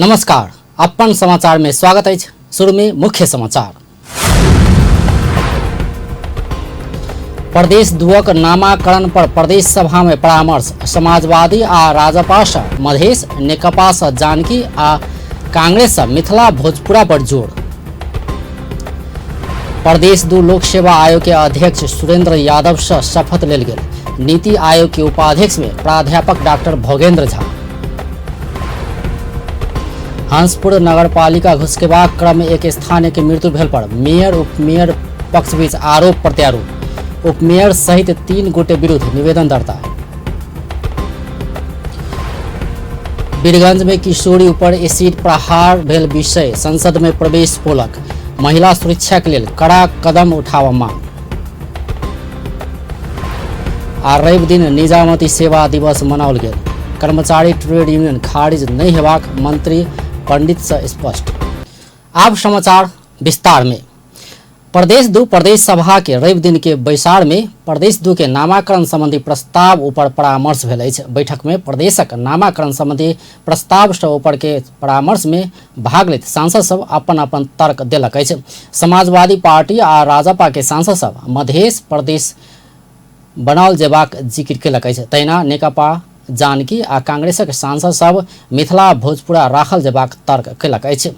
नमस्कार, अपन समाचार में स्वागत है। शुरू में मुख्य समाचार। प्रदेश दुअक नामाकरण पर प्रदेश सभा में परामर्श। समाजवादी आ राजपा सँ मधेश, नेकपा सँ जानकी आ कांग्रेस सँ मिथिला भोजपुरा पर जोर। प्रदेश 2 लोक सेवा आयोग के अध्यक्ष सुरेंद्र यादव सँ शपथ लेल गेल। नीति आयोग के उपाध्यक्ष में प्राध्यापक डॉक्टर भोगेंद्र झा। हंसपुर नगरपालिका घुसखेबाक क्रम में एक स्थानीय के मृत्यु भेल पर मेयर उपमेयर पक्ष बीच आरोप प्रत्यारोप। उपमेयर सहित 3 गोटे विरुद्ध निवेदन दर्ता। वीरगंज में किशोरी ऊपर एसिड प्रहार भेल विषय संसद में प्रवेश पोलक। महिला सुरक्षा के लिए कड़ा कदम उठावा मांग। आ रवि दिन निजामती सेवा दिवस मनाओल गेल। कर्मचारी ट्रेड यूनियन खारिज नहीं हेबाक मंत्री पंडित से स्पष्ट। अब समाचार विस्तार में। प्रदेश 2 प्रदेश सभा के रवि दिन के बैसार में प्रदेश 2 के नामाकरण संबंधी प्रस्ताव ऊपर परामर्श भेल अछि। बैठक में प्रदेशक नामाकरण संबंधी प्रस्ताव सँ ऊपर के परामर्श में भाग लैत सांसद सब अपन अपन तर्क देलक अछि। समाजवादी पार्टी आ राजपा के सांसद सब मधेश प्रदेश बनाओल जेबाक जिक्र केलक अछि। तहिना नेकपा जानकी आ कांग्रेसक सांसद सब मिथिला भोजपुरा राखल जेबाक तर्क केलक अछि।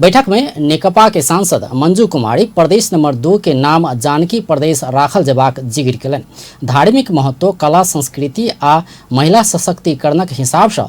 बैठक में नेकपा के सांसद मंजू कुमारी प्रदेश नंबर 2 के नाम जानकी प्रदेश राखल जेबाक जिक्र केलनि। धार्मिक महत्व, कला संस्कृति आ महिला सशक्तिकरणक हिसाब सँ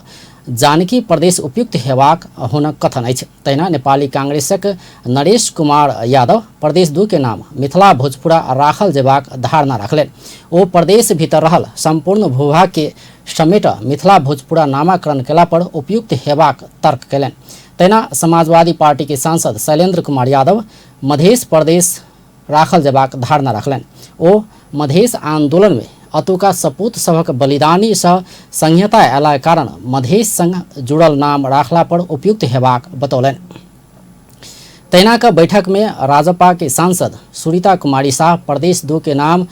जानकी प्रदेश उपयुक्त हेबाक हुनक कथन अछि। तहिना नेपाली कांग्रेसक नरेश कुमार यादव प्रदेश 2 के नाम मिथिला भोजपुरा राखल जेबाक धारणा रखलनि। ओ प्रदेश भीतर रहल संपूर्ण भूभाग के समेत मिथिला भोजपुरा नामाकरण केला पर उपयुक्त हेबाक तर्क केलनि। तहिना समाजवादी पार्टी के सांसद शैलेंद्र कुमार यादव मधेश प्रदेश राखल जेबाक धारणा रखलनि। ओ मधेश आंदोलन में अतुका सपूत सभक बलिदानी सँ संहिता अयला कारण मधेश संग जुड़ल नाम राखला पर उपयुक्त हेबाक बतौलनि। तहिना के बैठक में राजपा के सांसद सुरीता कुमारी शाह प्रदेश 2 के नाम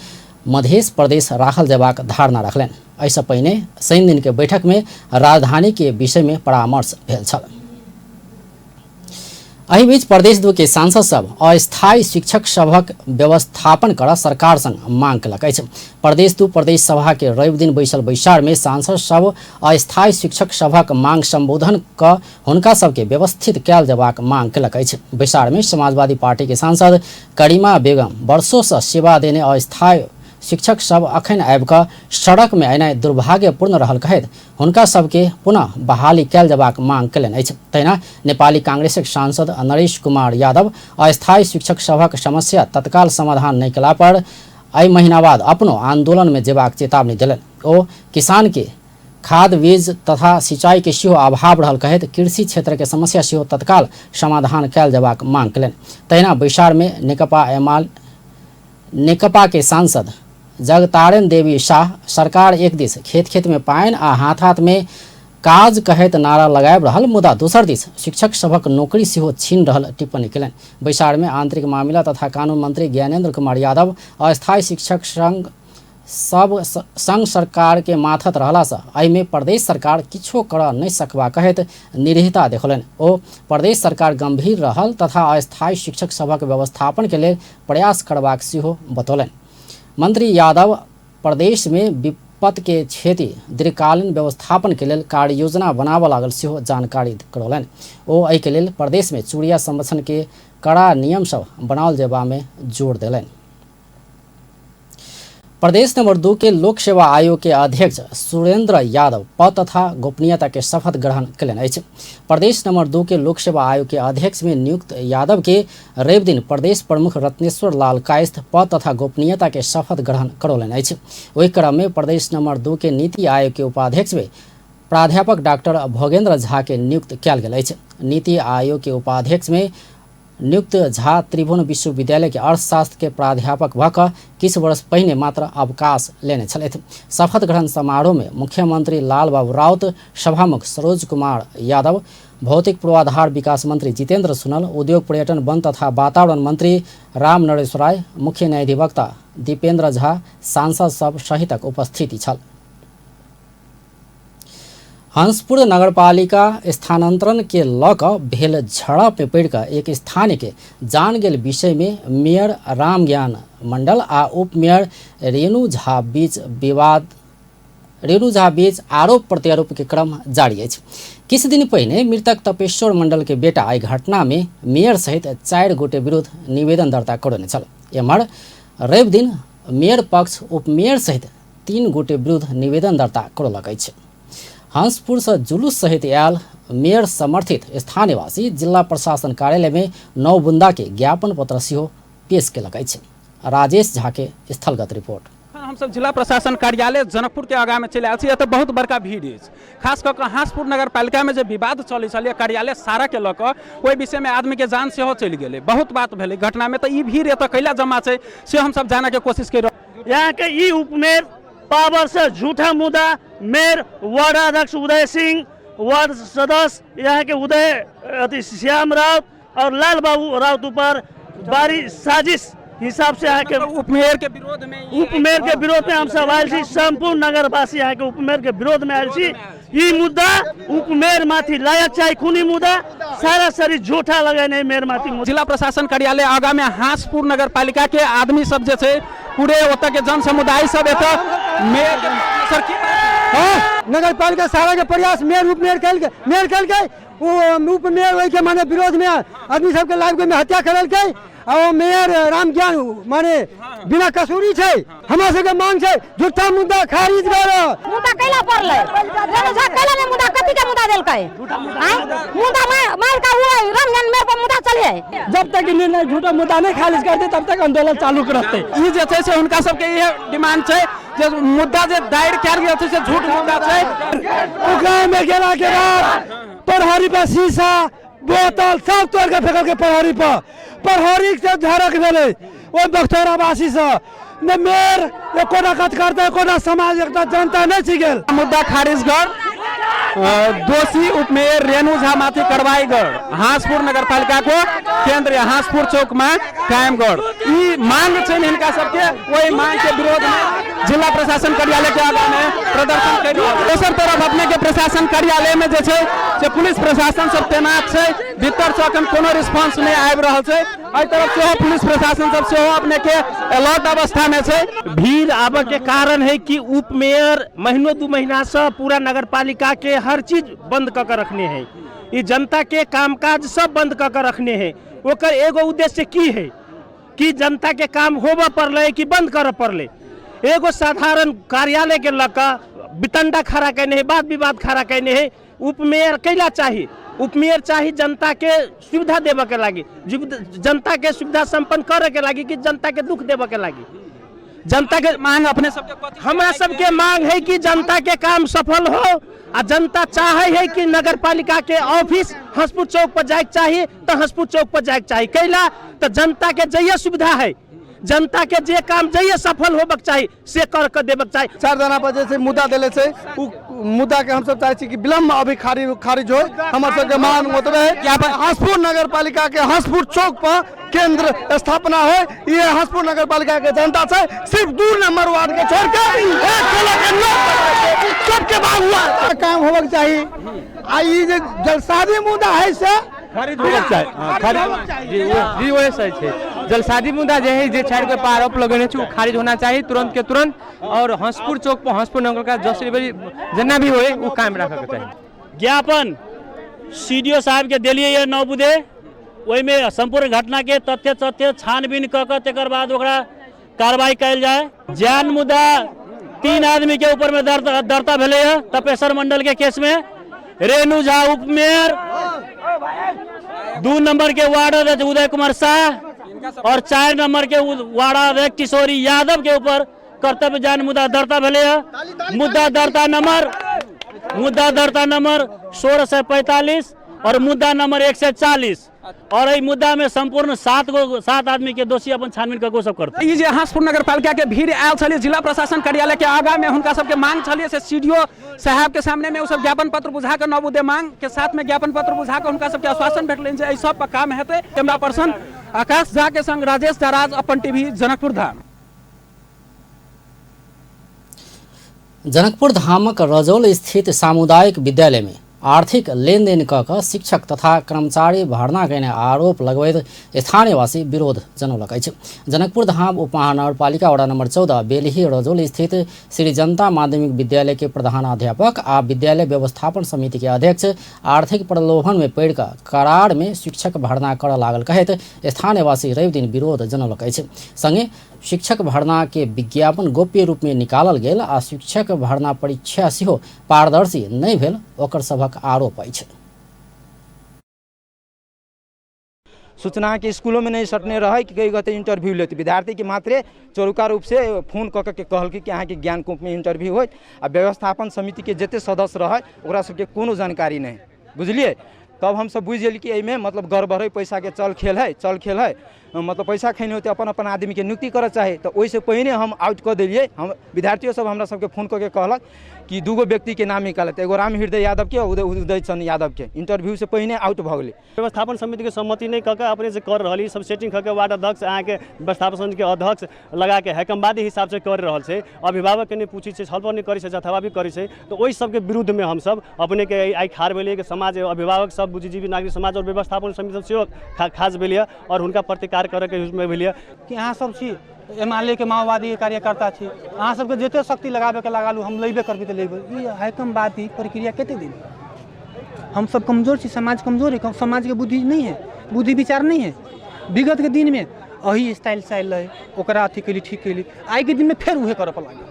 मधेश प्रदेश राखल जेबाक धारणा रखलनि। ऐसा पहिने शनि दिन के बैठक में राजधानी के विषय में परामर्श भेल छल। एहि बीच प्रदेश 2 के सांसद सब अस्थायी शिक्षक सभक व्यवस्थापन कर सरकार संग मांग केलक अछि। प्रदेश 2 प्रदेश सभा के रवि दिन बैसल बैसार में सांसद सब अस्थायी शिक्षक सभक मांग संबोधन क हुनका सबके व्यवस्थित कयल जेबाक मांग केलक अछि। बैसार में समाजवादी पार्टी के सांसद करीमा बेगम वर्षों से सेवा देने अस्थायी शिक्षक सब अखन आबि कऽ सड़क में अयनाइ दुर्भाग्यपूर्ण रहल कहैत हुनका सबके पुनः बहाली कयल जेबाक मांग केलनि अछि। तहिना नेपाली कांग्रेसक सांसद नरेश कुमार यादव अस्थायी शिक्षक सभक समस्या तत्काल समाधान नहीं केला पर एहि महीना बाद अपनो आंदोलन में जेबाक चेतावनी देलनि। ओ किसान के खाद बीज तथा सिंचाई के सेहो अभाव रहल कहैत कृषि क्षेत्र के समस्या सेहो तत्काल समाधान कयल जेबाक मांग केलनि। तहिना बैसार में नेकपा के सांसद जगतारण देवी शाह सरकार एक दिस खेत खेत में पानि आ हाथ हाथ में काज कहैत नारा लगाबि रहल मुदा दोसर दिस शिक्षक सभक नौकरी सेहो छीन रहल टिप्पणी केलनि। बैसार में आंतरिक मामिला तथा कानून मंत्री ज्ञानेंद्र कुमार यादव अस्थायी शिक्षक संघ सरकार के माथत रहला सँ एहि में प्रदेश सरकार किछो करऽ नहि सकबा कहैत निरहिता देखौलनि। ओ प्रदेश सरकार गंभीर रहल तथा अस्थायी शिक्षक सभक व्यवस्थापन के लेल प्रयास करबाक सेहो बतौलनि। मंत्री यादव प्रदेश में विपत के क्षति दीर्घकालीन व्यवस्थापन के लेल कार्य योजना बनाबऽ लागल सेहो जानकारी करौलनि। ओ एहि के लेल प्रदेश में चूड़िया संरक्षण के कड़ा नियम सब बनाओल जेबा में जोर देलनि। प्रदेश नंबर 2 के लोक सेवा आयोग के अध्यक्ष सुरेंद्र यादव पद तथा गोपनीयता के शपथ ग्रहण केलनि अछि। प्रदेश नंबर 2 के लोक सेवा आयोग के अध्यक्ष में नियुक्त यादव के रवि दिन प्रदेश प्रमुख रत्नेश्वर लाल कायस्थ पद तथा गोपनीयता के शपथ ग्रहण करौलनि अछि। ओहि क्रम में प्रदेश नंबर 2 के नीति आयोग के उपाध्यक्ष में प्राध्यापक डॉक्टर भोगेंद्र झा के नियुक्त कयल गेल अछि। नीति आयोग के उपाध्यक्ष में नियुक्त झा त्रिभुवन विश्वविद्यालय के अर्थशास्त्र के प्राध्यापक भऽ कऽ किछु वर्ष पहिने मात्र अवकाश लेने छलथि। शपथ ग्रहण समारोह में मुख्यमंत्री लाल बाबू राउत, सभामुख सरोज कुमार यादव, भौतिक पूर्वाधार विकास मंत्री जितेंद्र सोनल, उद्योग पर्यटन वन तथा वातावरण मंत्री राम नरेश राय, मुख्य न्यायाधिवक्ता दीपेंद्र झा, सांसद सब सहितक उपस्थिति छल। हंसपुर नगरपालिका स्थानांतरण के लक भेल झड़प में पड़ कर एक स्थानीय के जान गेल विषय में मेयर रामज्ञान मंडल आ उप मेयर रेणु झा बीच आरोप प्रत्यारोप के क्रम जारी है। किछ दिन पहले मृतक तपेश्वर मंडल के बेटा एहि घटना में मेयर सहित 4 गोटे विरुद्ध निवेदन दर्ता करने छल। एम्हर रवि दिन मेयर पक्ष उप मेयर सहित 3 गोटे विरुद्ध निवेदन दर्ता करलक अछि। हंसपुर से जुलूस सहित आयल मेयर समर्थित स्थानीयवासी जिला प्रशासन कार्यालय में 9 बुंदा के ज्ञापन पत्र सेहो पेश केलक अछि। राजेश झा के स्थलगत रिपोर्ट। हम सब जिला प्रशासन कार्यालय जनकपुर के आगा में चले आयल छी। बहुत बड़का भीड़ अछि, खास कऽ हंसपुर नगर पालिका में जो विवाद चल छल कार्यालय सारा के लऽ कऽ ओहि विषय में आदमी के जान सेहो चलि गेलै। बहुत बात भेलै घटना में। तो ई भीड़ एतऽ कैला जमा छै से हम सब जाने के कोशिश कर रहल। यहाँ के ई उपमेयर पावर से झूठा मुद्दा मेयर वार्ड अध्यक्ष उदय सिंह, वार्ड सदस्य यहाँ के उदय श्याम राउत और लाल बाबू राउत ऊपर बारी साजिश हिसाब से यहाँ के उपमेयर के विरोध में हम सब आयल छी। संपूर्ण नगरवासी यहाँ के उपमेयर के विरोध में आयल छी। ई मुद्दा उपमेयर माथि लायक चाहिए खूनी मुद्दा सारा सरी झूठा लगे नहीं मेयर माथि। जिला प्रशासन कार्यालय आगा में हंसपुर नगर पालिका के आदमी सब जे छै पूरे ओतऽ के जन समुदाय सब एतऽ मेयर सर की नगर पालिका सारा के प्रयास मेयर उपमेयर कल उपमेयर वही के माने विरोध में आदमी सबके लाइव में हत्या करल और मेयर रामज्ञान माने बिना कसूरी छै। हमरा सबके मांग छै झूठा मुद्दा खारिज करो। मुद्दा कैला पड़लै रेणु झा कैला ने मुद्दा कथि के मुद्दा देलकै मुद्दा मार का हुआ रामज्ञान मेयर पर मुद्दा चले। जब तक निर्णय झूठा मुद्दा नहीं खारिज करते तब तक आंदोलन चालू रहते। ई जे छै से हुनका सबके ये डिमांड छै जे मुद्दा जे दायर कैल गेल छै से झूठ मुद्दा छै। ओकरा में गेला के बाद प्रहरी पर शीशा बोतल सब तोड़ के फेंकल के प्रहरी से झड़क भेले ओ बख्तौराबासी से न मेयर कोना कत करते कोना समाज एकटा जनता नहीं छी गेल। मुद्दा खारिज कर दोषी उपमेयर रेणु झा माथि कार्रवाई कर हंसपुर नगर पालिका को केंद्र हंसपुर चौक में कायम कर। ई मांग छै हिनका सबके। वही मांग के विरोध में जिला प्रशासन कार्यालय के आगा में प्रदर्शन कर। दोसर तरफ अपने के प्रशासन कार्यालय में जे छै से पुलिस प्रशासन सब तैनात छै। भीतर से अखन कोनो रिस्पांस नहीं आबि रहल छै। एहि तरफ से पुलिस प्रशासन सब सेहो अपने के अलर्ट अवस्था में छै। भीड़ आबे के कारण है कि उपमेयर महीनों 2 महीना से पूरा नगर पालिका के हर चीज बंद कर के रखने हैं। ये जनता के कामकाज सब बंद कर के रखने हैं। ओकर एगो उद्देश्य की है कि जनता के काम होबे पड़ले कि बंद करे पड़ले। एगो साधारण कार्यालय के लका बितंडा खड़ा करने है, बात विवाद खड़ा करने है। उपमेयर कैला चाहिए? उपमेयर चाहिए जनता के सुविधा देवे के लागी, जनता के सुविधा संपन्न करे के लागी कि जनता के दुख देवे के लागी। जनता के मांग अपने सबके हमरा सबके मांग है कि जनता के काम सफल हो। आ जनता चाहे है कि नगर पालिका के ऑफिस हंसपुर चौक पर जाए चाहिए तो हंसपुर चौक पर जाए चाहिए। कैला तो जनता के जय सुविधा है, जनता के जे काम जय सफल होबक चाहिए से कर के देबक चाहिए। 4 जना पर जैसे मुद्दा देले छै उ मुद्दा के हम सब चाहे छी कि विलम्ब अभी खारिज हो। हमर सब के मांग ओतबे है कि हंसपुर नगर पालिका के हंसपुर चौक पर केंद्र स्थापना हो। ये हंसपुर नगर पालिका के जनता से सिर्फ 2 नंबर वार्ड के छोड़ के सबके बाग हुआ काम होबक चाहिए। आ ई जे जलसादी मुद्दा है से खारिज होबक चाहिए। जी वही सही छै। जलसादी मुद्दा जे है जे 4 के आरोप लगने छै खारिज होना चाहिए तुरंत के तुरंत। और हंसपुर चौक पर हंसपुर नगर का जस्टिस जना भी होए वो कायम रखे के चाहिए। ज्ञापन सीडीओ साहब के दिलिए ये 9 बुधे वही में संपूर्ण घटना के तथ्य छानबीन क के तकर बाद ओकरा कार्रवाई कैल जाए। जान मुद्दा 3 आदमी के ऊपर में दर्ता भेले है। तपेश्वर मंडल के केस में रेणु झा उपमेयर, 2 नंबर के वार्ड अध्यक्ष उदय कुमार शाह और 4 नंबर के वार्ड अध्यक्ष किशोरी यादव के ऊपर कर्तव्य जान मुद्दा दर्ता भेले है। मुद्दा दर्ता नंबर 1645 और मुद्दा नंबर 140 और यही मुद्दा में संपूर्ण 7 आदमी के दोषी अपन छानबीन करके सब करते। ई जे हंसपुर नगर पालिका के भीड़ आयल छलिए जिला प्रशासन कार्यालय के आगा में हुनका सबके मांग छलिए से सीडीओ साहब के सामने में वो सब ज्ञापन पत्र बुझा के 9 बुधे मांग के साथ में ज्ञापन पत्र बुझा के उनका सबके आश्वासन भेटलनि जे एहि सब पर काम हेतै। कैमरा पर्सन आकाश झा के संग राजेश झा, अपन टीवी जनकपुर धाम। जनकपुर धामक रजौल स्थित सामुदायिक विद्यालय में आर्थिक लेनदेन कऽ शिक्षक तथा कर्मचारी भर्ना करने आरोप लगबैत स्थानीयवासी विरोध जनौलक अछि। जनकपुर धाम उपमहानगरपालिका वडा नंबर 14 बेलही रजौल स्थित श्री जनता माध्यमिक विद्यालय के प्रधानाध्यापक आ विद्यालय व्यवस्थापन समिति के अध्यक्ष आर्थिक प्रलोभन में पड़ कऽ करार में शिक्षक भर्ना करऽ लागल कहैत स्थानीयवासी रवि दिन विरोध जनौलक अछि। संगे शिक्षक भर्ना के विज्ञापन गोप्य रूप में निकालल गेल आ शिक्षक भर्ना परीक्षा सेहो पारदर्शी नहीं भेल ओकर सभक आरोप अछि। सूचना के स्कूलों में नहीं सटने रहे कि कई गते इंटरव्यू लेते विद्यार्थी के मात्रे चौरुका रूप से फोन कऽ के कहल कि अहाँ के ज्ञान कुंभ में इंटरव्यू हो आ व्यवस्थापन समिति के जते सदस्य रहे ओकरा सबके कोनो जानकारी नहीं बुझलिए। तब हम सब बुझ गेल कि एहिमे मतलब गड़बड़ है, पैसा के चल खेल है मतलब पैसा खैने होते अपन अपन आदमी के नियुक्ति करऽ चाहे तो ओइसे पहिने हम आउट कऽ देलिए। हम विद्यार्थियों सब हमरा सबके फोन करके कहलक कि दूगो व्यक्ति के नाम निकालत, एगो राम हृदय यादव के उदय चंद यादव के इंटरव्यू से पहिने आउट भऽ गेलै। व्यवस्थापन समिति के सम्मति नहीं कऽ के अपने से कर रही सब सेटिंग कऽ के वार्ड अध्यक्ष अहाँ के व्यवस्थापन समिति के अध्यक्ष लगा के हैकमवादी हिसाब से कर रहल छै। अभिभावक के नहीं पूछी छै, छलफल नहीं करै छै, जथावा भी करै छै। तो ओहि सब के विरुद्ध में हम सब अपने के आई खाड़ भेलिए कि समाज अभिभावक सब बुद्धिजीवी नागरिक समाज और व्यवस्थापन समिति सेहो खास भेलिए और हुनका प्रतिकार करे के उसमें भेलिए कि अहाँ सब छी एमएलए के माओवादी के कार्यकर्ता छी, अहाँ सबके जते शक्ति लगाबे के लगालू हम लेबे करबे तो लेबे। ई हैकमवादी प्रक्रिया कते दिन हम सब कमजोर छी, समाज कमजोर है, समाज के बुद्धि नहीं है, बुद्धि विचार नहीं है। विगत के दिन में अही स्टाइल है ओकरा अथी केली ठीक केली, आई के दिन में फिर उहे करऽ लागल।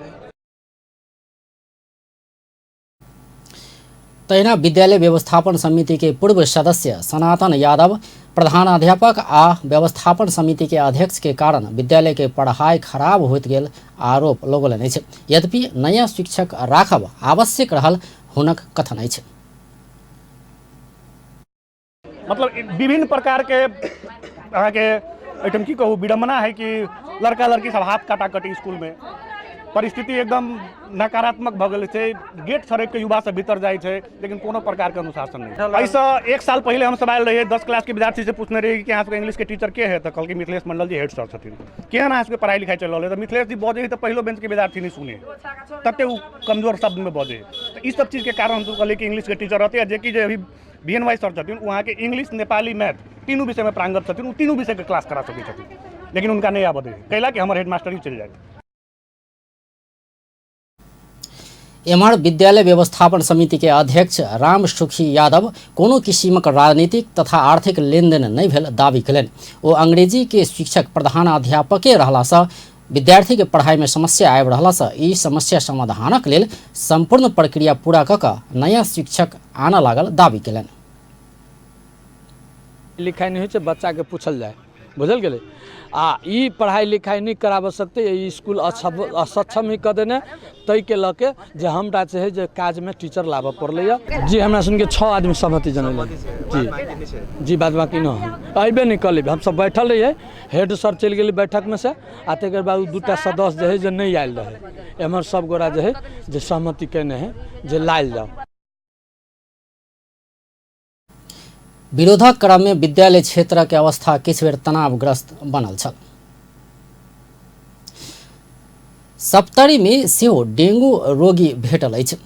तहिना विद्यालय व्यवस्थापन समिति के पूर्व सदस्य सनातन यादव प्रधानाध्यापक आ व्यवस्थापन समिति के अध्यक्ष के कारण विद्यालय के पढ़ाई खराब होइत गेल आरोप लगौलनि अछि। यद्यपि नया शिक्षक राखब आवश्यक रहल हुनक कथन अछि। मतलब विभिन्न प्रकार के अहाँ के आइटम की कहूँ विडम्बना है कि लड़का लड़की सब हाथ काटाकटी स्कूल में परिस्थिति एकदम नकारात्मक भऽ गेल छै। गेट छड़क के युवा सब भीतर जाइ छै लेकिन कोनो प्रकार के अनुशासन नहीं। ऐसा एक साल पहले हम सब आयल रहिए 10 क्लास के विद्यार्थी से पूछने रही कि अहाँ सबके इंग्लिश के टीचर के है तो कहलकै मिथिलेश मंडल जी हेड सर छथिन। केहन अहाँ सबके पढ़ाई लिखाई चल रहल है तो मिथिलेश जी बजे तो पहलो बेंच के विद्यार्थी नहीं सुने तते वो कमजोर शब्द में बजे। तो इस सब चीज के कारण हम सब कहलिए कि इंग्लिश के टीचर रहते जेकि जे अभी BNY सर छथिन वहाँ के इंग्लिश नेपाली मैथ तीनों विषय में प्रांगत छथिन, वो तीनों विषय के क्लास करा सकै छथिन लेकिन उनका नहीं आबे कैला कि हमर हेडमास्टर ही चल जाए। एम्हर विद्यालय व्यवस्थापन समिति के अध्यक्ष राम सुखी यादव कोनो किसिमक राजनीतिक तथा आर्थिक लेनदेन नहीं भेल दावी कयलनि। ओ अंग्रेजी के शिक्षक प्रधानाध्यापके रहलासँ विद्यार्थी के पढ़ाई में समस्या आबि रहलासँ ई समस्या समाधानक लेल संपूर्ण प्रक्रिया पूरा कऽ कऽ नया शिक्षक आनऽ लागल दावी कयलनि। लिखाई नहीं हो बच्चा के पूछल जाए बुझल गेलै आ ई पढ़ाई लिखाई नहीं कराब सकते ई स्कूल असक्षम ही कर देने तय के लऽ के जे हमरा चाहे जे काज में टीचर लाबऽ पड़लै। जी हमरा सुन के 6 आदमी सहमति जनैले जी बाद बाकी न अबे नहीं कर लेबै। हम सब बैठल रहिए हेड सर चल गेली बैठक में से आ तकर बाद दूटा सदस्य जे है जे नहीं आयल रहे एम्हर सब गोरा जे है जे सहमति केने है जे लायल जाओ। विरोधक क्रम में विद्यालय क्षेत्र के अवस्था किछु बेर तनावग्रस्त बनल छल। सप्तरी में सेहो डेंगू रोगी भेटल अछि।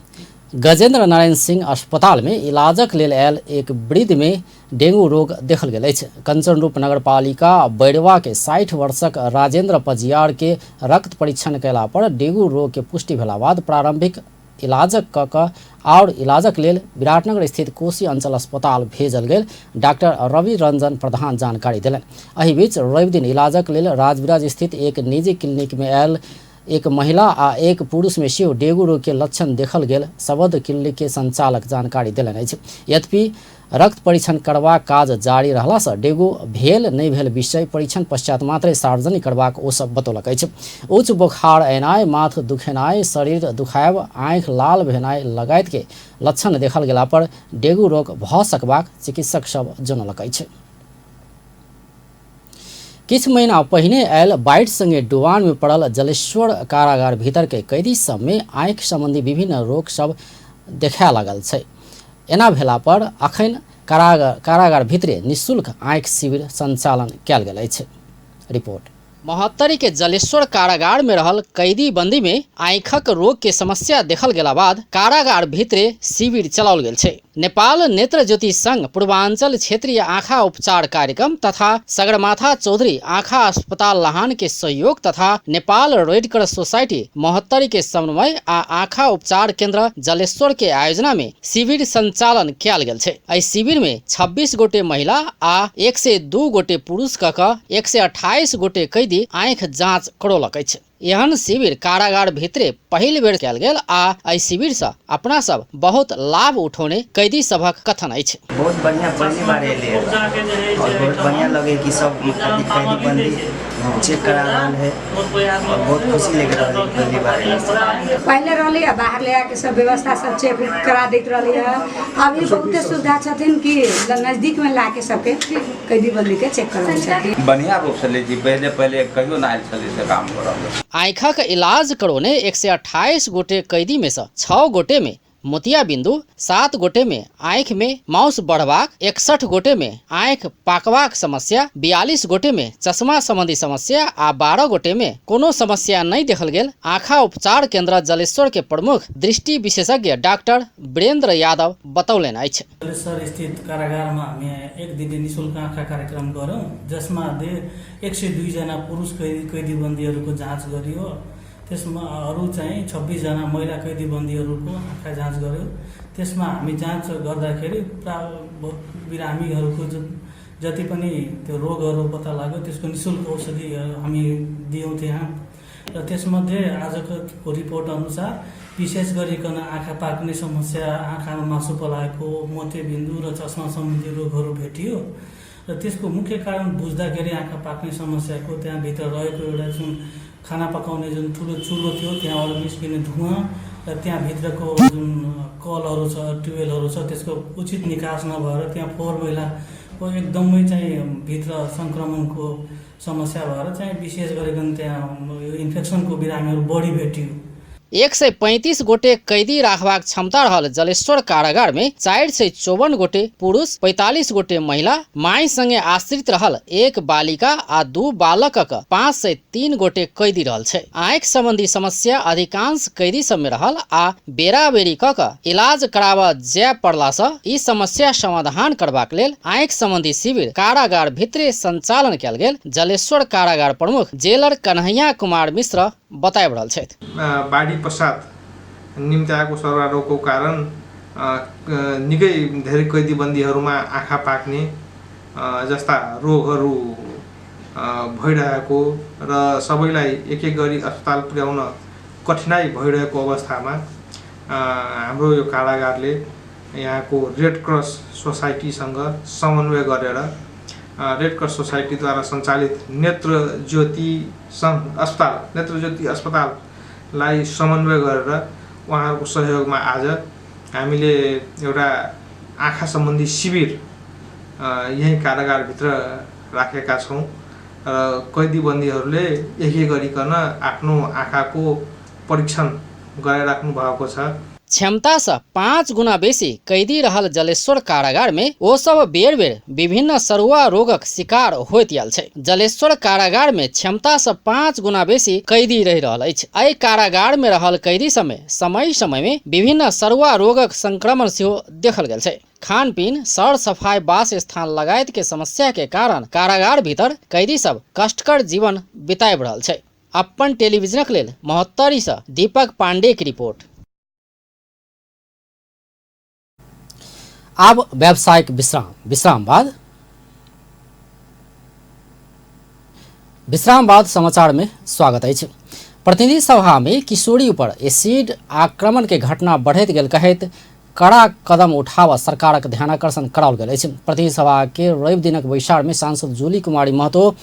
गजेंद्र नारायण सिंह अस्पताल में इलाजक लेल आयल एक वृद्ध में डेंगू रोग देखल गेल अछि। कंचनरूप नगरपालिका बैरवा के 60 वर्षक राजेंद्र पजियार के रक्त परीक्षण कयला पर डेंगू रोग के पुष्टि भेला बाद प्रारंभिक इलाजक कऽ और इलाजक लेल विराटनगर स्थित कोशी अंचल अस्पताल भेजल गेल डॉक्टर रवि रंजन प्रधान जानकारी देलनि। एहि बीच रवि दिन इलाजक लेल राजविराज स्थित एक निजी क्लिनिक में आयल एक महिला आ एक पुरुष में सेहो डेंगू रोग के लक्षण देखल गेल सबद क्लिनिक के संचालक जानकारी देलनि अछि। यद्यपि रक्त परीक्षण करबाक काज जारी रहलासँ डेंगू भेल नहीं भेल विषय परीक्षण पश्चात मात्रै सार्वजनिक करबाक ओ सब बतौलक अछि। उच्च बोखार अयनाइ, माथ दुखेनाइ, शरीर दुखायब, आँखि लाल भेनाइ लगायत के लक्षण देखल गेला पर डेंगू रोग भऽ सकबाक चिकित्सक सब जनौलक अछि। किछु महीना पहिने आयल बाढ़ि संगे डुबान में पड़ल जलेश्वर कारागार भीतर के कैदी सब में आँखि संबंधी विभिन्न रोग सब देखा लागल छै। एना भेला पर अखन कारागार भीतरे निःशुल्क आँखि शिविर संचालन कयल गेल अछि। रिपोर्ट महोत्तरी के जलेश्वर कारागार में रहल कैदी बंदी में आँखक रोग के समस्या देखल गेला बाद कारागार भितरे शिविर चलाओल गेल छै। नेपाल नेत्र ज्योति संघ पूर्वांचल क्षेत्रीय आँखा उपचार कार्यक्रम तथा सगरमाथा चौधरी आँखा अस्पताल लाहान के सहयोग तथा Nepal red cross society Mahottari के समन्वय आ आँखा उपचार केंद्र जलेश्वर के आयोजना में शिविर संचालन किया गेल छै। एहि शिविर में 26 गोटे महिला आ 102 गोटे पुरुष कऽ 128 गोटे कैदी आँख जांच करौलक अछि। एहन शिविर कारागार भितरे पहिल बेर कयल गेल आ एहि शिविर से अपना सब बहुत लाभ उठौने कैदी सभक कथन अछि। बहुत बढ़िया पहली बार एले और बहुत बढ़िया लगे कि सब कैदी बंदी चेक करा रहल है और बहुत खुशी लग रहा है पहली बार। पहले रहले बाहर ले आके सब व्यवस्था सब चेक करा देत रहले है। अब ये बहुत सुविधा छथिन कि नजदीक में लाके सबके कैदी बंदी के चेक करबै छथिन। बढ़िया रूप से ले जी पहले कहियो ना आयल छले से काम करब। आँखक इलाज करौने 128 गोटे कैदी में से 6 गोटे में मोतिया बिंदु, 7 गोटे में आँख में माउस बढ़वाक, 61 गोटे में आँख पाकवाक समस्या, 42 गोटे में चश्मा संबंधी समस्या आ 12 गोटे में कोनो समस्या नहीं देखल गेल। आँखा उपचार केंद्र जलेश्वर के प्रमुख दृष्टि विशेषज्ञ डॉक्टर वीरेंद्र यादव बतौलन अछि। जलेश्वर स्थित कारागार में हामी एक दिन निःशुल्क आँखा कार्यक्रम गरौं, जसमा 102 जना पुरुष कैदी बन्दीहरूको जाँच गरियो। त्यसमा अरू चाहिँ 26 जना महिला कैदी बन्दीहरूको आँखा जाँच गर्यो। त्यसमा हामी जाँच गर्दाखेरि बिरामीहरूको जति पनि त्यो रोगहरू पत्ता लाग्यो त्यसको निःशुल्क औषधि हामी दियौँ त्यहाँ। र त्यसमध्ये आजको रिपोर्ट अनुसार विशेष गरिकन आँखा पाक्ने समस्या, आँखामा मासु पलाएको, मोतियाबिन्दु र चस्मा सम्बन्धी रोगहरू भेटियो। र त्यसको मुख्य कारण बुझ्दाखेरि आँखा पाक्ने समस्याको त्यहाँभित्र रहेको एउटा जुन खाना पकाउने जुन ठुलो चुलो थियो त्यहाँबाट निस्किने धुवाँ र त्यहाँभित्रको जुन कलहरू छ, ट्युबवेलहरू छ, त्यसको उचित निकास नभएर त्यहाँ फोहोर मैलाको एकदमै चाहिँ भित्र सङ्क्रमणको समस्या भएर चाहिँ विशेष गरिकन त्यहाँ इन्फेक्सनको बिरामीहरू बढी भेटियो। 135 गोटे कैदी राखबाक क्षमता रहल जलेश्वर कारागार में 454 गोटे पुरुष, 45 गोटे महिला, माई संगे आश्रित रहल 1 बालिका आ 2 बालकक 503 गोटे कैदी रहल छै। आँख संबंधी समस्या अधिकांश कैदी सब में रहल आ बेरा बेरी कऽ इलाज कराबऽ जाय पड़ला से ई समस्या समाधान करबाक लेल आँख संबंधी शिविर कारागार भितरे संचालन कयल गेल। जलेश्वर कारागार प्रमुख जेलर कन्हैया कुमार मिश्र बताए रहल छथि। बाढी पश्चात निम्ति आएको सरवारोगको कारण निकै धेरै कैदी बन्दीहरूमा आँखा पाक्ने जस्ता रोगहरू भइरहेको र सबैलाई एक एक गरी अस्पताल पुर्याउन कठिनाई भइरहेको अवस्थामा हाम्रो यो कारागारले यहाँको रेड क्रस सोसाइटीसँग समन्वय गरेर रेड क्रस सोसाइटीद्वारा सञ्चालित नेत्र ज्योति अस्पताललाई समन्वय गरेर उहाँहरूको सहयोगमा आज हामीले एउटा आँखा सम्बन्धी शिविर यही कारागारभित्र राखेका छौँ र कैदी बन्दीहरूले एक एक गरिकन आफ्नो आँखाको परीक्षण गराइराख्नु भएको छ। क्षमता से 5 गुना बेसी कैदी रहल जलेश्वर कारागार में ओ सब बेर बेर विभिन्न सरुआ रोगक शिकार होइत आयल छै। जलेश्वर कारागार में क्षमता से 5 गुना बेसी कैदी रहि रहल अछि। एहि कारागार में रहल कैदी सब में समय समय में विभिन्न सरुआ रोगक संक्रमण सेहो देखल गेल छै। खान पीन, सर सफाई, वास स्थान लगायत के समस्या के कारण कारागार भीतर कैदी सब कष्टकर जीवन बिताबि रहल छै। अपन टेलीविजनक लेल महोत्तरी से दीपक पांडे की रिपोर्ट। अब व्यावसायिक विश्राम बाद समाचार में स्वागत है। प्रतिनिधि सभा में किशोरी ऊपर एसिड आक्रमण के घटना बढ़त गेल कहैत कड़ा कदम उठावा सरकारक ध्यानाकर्षण कराओल गेल अछि। प्रतिनिधि सभा के रवि दिनक बैसार में सांसद जूली कुमारी महतो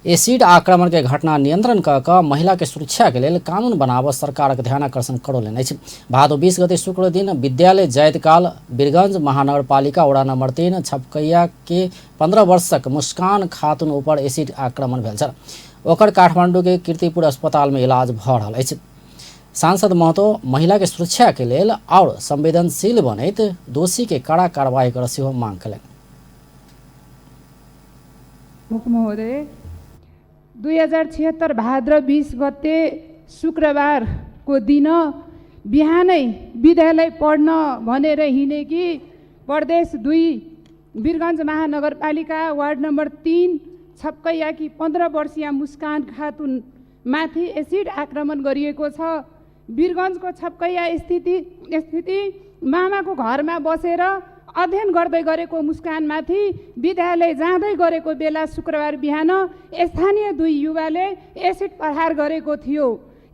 एसिड आक्रमण के घटना नियंत्रण कऽ महिला के सुरक्षा के लेल कानून बनाबऽ सरकारक ध्यानाकर्षण करौलनि अछि। भादो 20 गते शुक्र दिन विद्यालय जाइत काल वीरगंज महानगरपालिका वडा नंबर 3 छपकैया के 15 वर्षक मुस्कान खातून ऊपर एसिड आक्रमण भेल छल। ओकर काठमांडू के कीर्तिपुर अस्पताल में इलाज भऽ रहल अछि। सांसद महतो महिला के सुरक्षा के लेल और संवेदनशील बनैत दोषी के कड़ा कार्रवाई कर सेहो मांग कयलनि। मुख्य महोदय, 2076 भाद्र 20 गते शुक्रबारको दिन बिहानै विद्यालय पढ्न भनेर हिँडेकी प्रदेश 2 वीरगञ्ज महानगरपालिका वार्ड नम्बर 3 छपकैयाकी 15 वर्षीय मुस्कान खातुन माथि एसिड आक्रमण गरिएको छ। वीरगञ्जको छपकैया स्थिति मामाको घरमा बसेर अध्ययन गर्दै गरेको मुस्कानमाथि विद्यालय जाँदै गरेको बेला शुक्रबार बिहान स्थानीय 2 युवाले एसिड प्रहार गरेको थियो।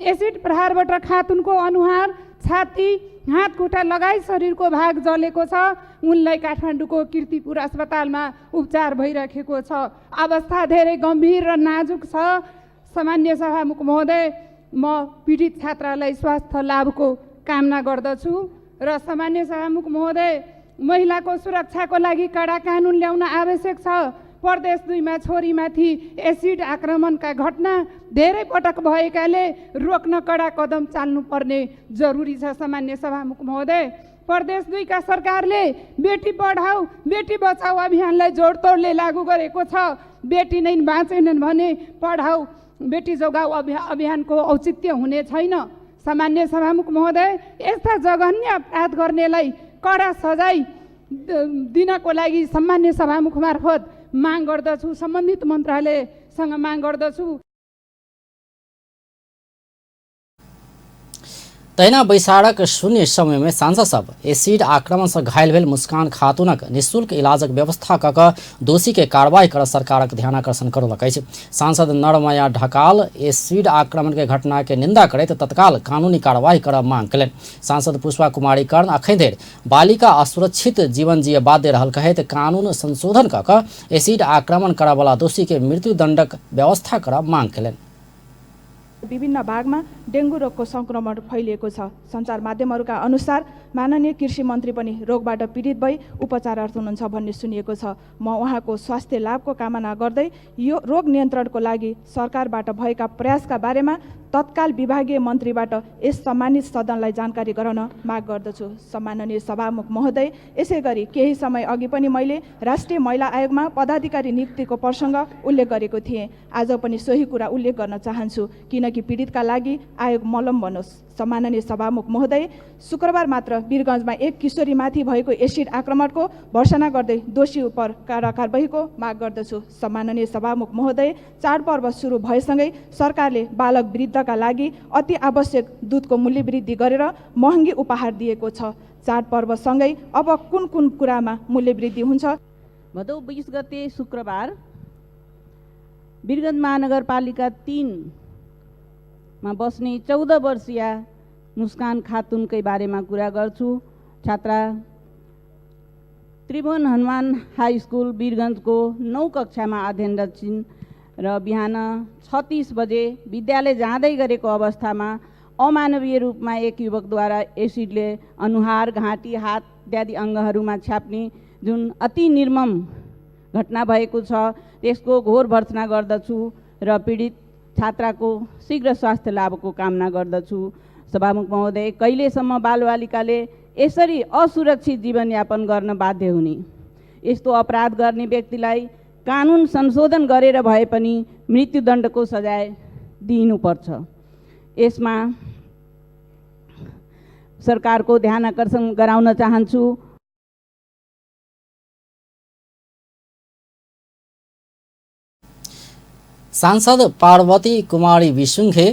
एसिड प्रहारबाट खातुनको अनुहार, छाती, हात खुट्टा लगायत शरीरको भाग जलेको छ। उनलाई काठमाडौँको कीर्तिपुर अस्पतालमा उपचार भइरहेको छ। अवस्था धेरै गम्भीर र नाजुक छ। सामान्य सभामुख महोदय, म पीडित छात्रालाई स्वास्थ्य लाभको कामना गर्दछु र सामान्य सभामुख महोदय, महिलाको सुरक्षाको लागि कडा कानुन ल्याउन आवश्यक छ। प्रदेश 2 मा छोरीमाथि एसिड आक्रमणका घटना धेरै पटक भएकाले रोक्न कडा कदम चाल्नुपर्ने जरुरी छ। सामान्य सभामुख महोदय, प्रदेश 2 का सरकारले बेटी पढाऊ बेटी बचाऊ अभियानलाई जोडतोडले लागू गरेको छ। बेटी नै बाँचेनन् भने पढाऊ बेटी जोगाऊ अभियानको औचित्य हुने छैन। सामान्य सभामुख महोदय, यस्ता जघन्य अपराध गर्नेलाई कडा सजाय दिनको लागि सामान्य सभामुख मार्फत माग गर्दछु, सम्बन्धित मन्त्रालयसँग माग गर्दछु। तैना बैसारक शून्य समय में सांसद सब एसिड आक्रमण से घायल भेल मुस्कान खातूनक निःशुल्क इलाजक व्यवस्था कऽ दोषी के कार्रवाई कर सरकारक ध्यान आकर्षण करलक अछि। सांसद नरमया ढकाल एसिड आक्रमण के घटना के निंदा करैत तत्काल कानूनी कार्रवाई कर मांग कयलनि। सांसद पुष्पा कुमारी कर्ण अखन धरि बालिका असुरक्षित जीवन जिय बाध्य रहल कहैत कानून संशोधन कऽ एसिड आक्रमण करय वाला दोषी के मृत्युदण्डक व्यवस्था कर मांग कयलनि। विभिन्न भागमा डेंगू रोगको संक्रमण फैलिएको छ। सञ्चार माध्यमहरूका अनुसार माननीय कृषि मन्त्री पनि रोगबाट पीडित भई उपचारार्थ हुनुहुन्छ भन्ने सुनिएको छ। म उहाँको स्वास्थ्य लाभको कामना गर्दै यो रोग नियन्त्रणको लागि सरकारबाट भएका प्रयासका बारेमा तत्काल विभागीय मन्त्रीबाट यस सम्मानित सदनलाई जानकारी गराउन माग गर्दछु। सम्माननीय सभामुख महोदय, यसैगरी केही समय अघि पनि मैले राष्ट्रिय महिला आयोगमा पदाधिकारी नियुक्तिको प्रसङ्ग उल्लेख गरेको थिएँ। आज पनि सोही कुरा उल्लेख गर्न चाहन्छु किनकि पीडितका लागि आयोग मलम बनोस्। सम्माननीय सभामुख महोदय, शुक्रबार मात्र वीरगञ्जमा एक किशोरीमाथि भएको एसिड आक्रमणको भर्सना गर्दै दोषी उप कडा कारबाहीको माग गर्दछु। सम्माननीय सभामुख महोदय, चाडपर्व सुरु भएसँगै सरकारले बालक वृद्धका लागि अति आवश्यक दूधको मूल्य वृद्धि गरेर महँगी उपहार दिएको छ। चाडपर्वसँगै अब कुन कुन कुरामा मूल्य वृद्धि हुन्छ? भदौ 20 गते शुक्रबार वीरगञ्ज महानगरपालिका 3 मा बस्ने 14 वर्षीय मुस्कान खातुनकै बारेमा कुरा गर्छु। छात्रा त्रिभुवन हनुमान हाई स्कुल वीरगञ्जको 9 कक्षामा अध्ययनरत छिन् र बिहान 36 बजे विद्यालय जाँदै गरेको अवस्थामा अमानवीय रूपमा एक युवकद्वारा एसिडले अनुहार, घाँटी, हात इत्यादि अङ्गहरूमा छ्याप्ने जुन अति निर्मम घटना भएको छ, त्यसको घोर भर्त्सना गर्दछु र पीडित छात्राको शीघ्र स्वास्थ्य लाभको कामना गर्दछु। सभामुख महोदय, कहिलेसम्म बालबालिकाले यसरी असुरक्षित जीवनयापन गर्न बाध्य हुने? यस्तो अपराध गर्ने व्यक्तिलाई कानुन संशोधन गरेर भए पनि मृत्युदण्डको सजाय दिनुपर्छ। यसमा सरकारको ध्यान आकर्षण गराउन चाहन्छु। सांसद पार्वती कुमारी विसुंखे,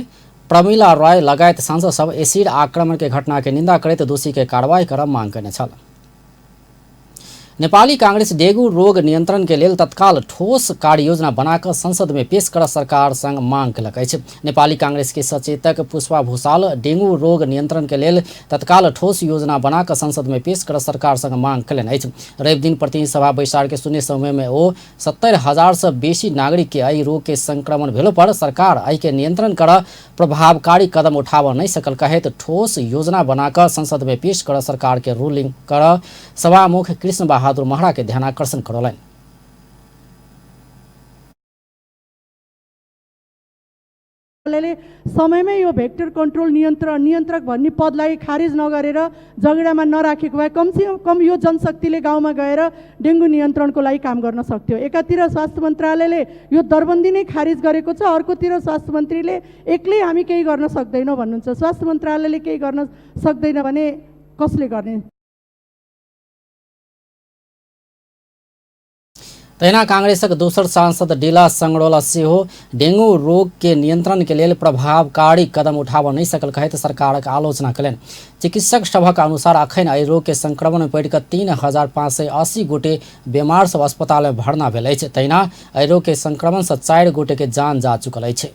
प्रमिला राय लगायत सांसद सब एसिड आक्रमण के घटना के निंदा करते दोषी के कार्रवाई कर मांग करने छल। नेपाली कांग्रेस डेंगू रोग नियंत्रण के लेल तत्काल ठोस कार्य योजना बनाकर संसद में पेश कर सरकार संग मांग कयलक अछि। नेपाली कांग्रेस के सचेतक पुष्पा भूषाल डेंगू रोग नियंत्रण के लेल तत्काल ठोस योजना बनाकर संसद में पेश कर सरकार संग मांग कयलनि अछि। रवि दिन प्रतिनिधि सभा बैसार के शून्य समय में ओ 70,000 से बेसी नागरिक के एहि रोग के संक्रमण भेलो पर सरकार एहि के नियंत्रण कर प्रभावकारी कदम उठाव नहीं सकल कहैत ठोस योजना बनाकर संसद में पेश कर सरकार के रूलिंग कर सभामुख कृष्ण बहादुर महरा के ध्यान आकर्षण करौलनि। समयमै यो भेक्टर कन्ट्रोल नियन्त्रक भन्ने पदलाई खारिज नगरेर जगेडामा नराखेको भए कमसेकम कम यो जनशक्तिले गाउँमा गएर डेङ्गु नियन्त्रणको लागि काम गर्न सक्थ्यो। एकातिर स्वास्थ्य मन्त्रालयले यो दरबन्दी नै खारिज गरेको छ, अर्कोतिर स्वास्थ्य मन्त्रीले एक्लै हामी केही गर्न सक्दैनौँ भन्नुहुन्छ। स्वास्थ्य मन्त्रालयले केही गर्न सक्दैन भने कसले गर्ने? तहिना कांग्रेसक दोसर सांसद डीला संगड़ोला सेहो डेंगू रोग के नियंत्रण के लिए प्रभावकारी कदम उठाब नहीं सकल कहैत सरकारक आलोचना कयलनि। चिकित्सक सभक अनुसार अखन एहि रोग के संक्रमण में पड़ि कऽ 3580 गोटे बीमार सब अस्पताल में भर्ना भेल अछि। तहिना एहि रोग के संक्रमण से 4 गोटे के जान जा चुकल अछि।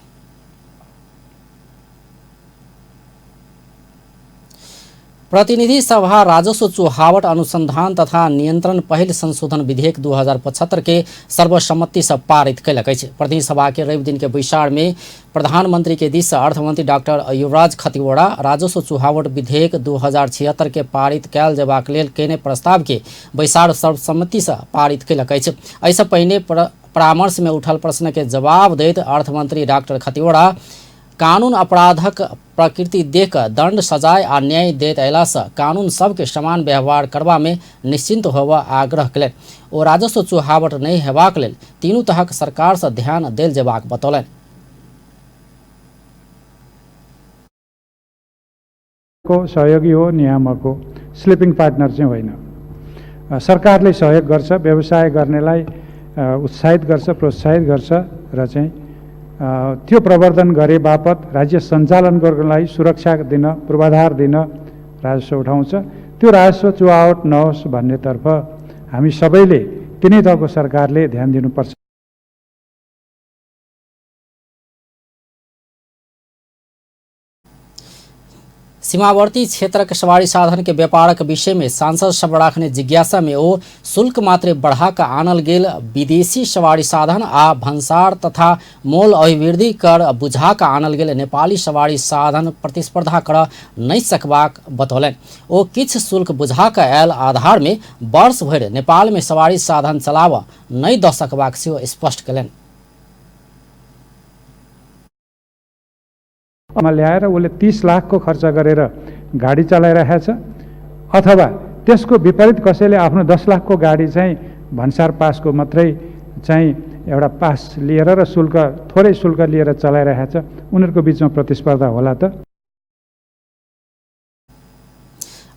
प्रतिनिधि सभा राजस्व चुहावट अनुसंधान तथा नियंत्रण पहल संशोधन विधेयक 2075 के सर्वसम्मति से पारित कयलक अछि। प्रतिनिधि सभा के रवि दिन के बैसार में प्रधानमंत्री के दिस अर्थमंत्री डॉक्टर युवराज खतिवड़ा राजस्व चुहावट विधेयक 2076 के पारित कयल जेबाक लेल केने प्रस्ताव के बैसार सर्वसम्मति से पारित कयलक अछि। एहिसँ पहिने परामर्श में उठल प्रश्न के जवाब दैत अर्थमंत्री डॉक्टर खतिवड़ा कानून अपराधक प्रकृति देख दंड सजाय आ न्याय दैत अयलासँ कानून सबके समान व्यवहार करबा में निश्चिंत होबा आग्रह कयलनि। ओ राजस्व चुहावट नहीं हेबाक लेल तीनू तहक सरकार से ध्यान देल जेबाक बतौलनि। को सहयोगी हो, नियामक हो, स्लिपिङ पार्टनर चाहिँ होइन। सरकारले सहयोग गर्छ, व्यवसाय गर्नेलाई उत्साहित गर्छ, प्रोत्साहित गर्छ र चाहिँ त्यो प्रवर्धन गरे बापत राज्य सञ्चालन गर्नको लागि सुरक्षा दिन, पूर्वाधार दिन राजस्व उठाउँछ। त्यो राजस्व चुहावट नहोस् भन्नेतर्फ हामी सबैले तिनै तहको सरकारले ध्यान दिनुपर्छ। सीमावर्ती क्षेत्रक सवारी साधन के व्यापारक विषय में सांसद सब राखने जिज्ञासा में ओ शुल्क मात्रे बढ़ा कऽ आनल गेल विदेशी सवारी साधन आ भंसार तथा मोल अभिवृद्धि कर बुझा कऽ आनल गेल नेपाली सवारी साधन प्रतिस्पर्धा कर नहीं सकबाक बतौलनि। ओ किछु शुल्क बुझा कऽ आयल आधार में वर्ष भरि नेपाल में सवारी साधन चलाब नहीं दऽ सकबाक सेहो स्पष्ट कयलनि। ल्याएर उसले 30 लाख को खर्च गरेर गाडी चलाइरहेको छ, अथवा त्यसको विपरीत कसैले आफ्नो 10 लाख को गाडी चाहिँ भन्सार पासको मात्रै चाहिँ एउटा पास लिएर र शुल्क थोरै शुल्क लिएर चलाइरहेको छ, उनीहरूको बीचमा प्रतिस्पर्धा होला त?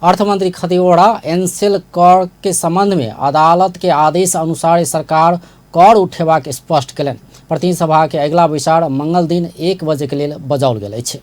अर्थमंत्री खतिवड़ा एनसेल कर के संबंध में अदालत के आदेश अनुसार सरकार कर उठेबाक स्पष्ट कयलनि। प्रतिनिधि सभा के अगिला बैसार मंगल दिन 1 बजे के लेल बजाओल गेल अछि।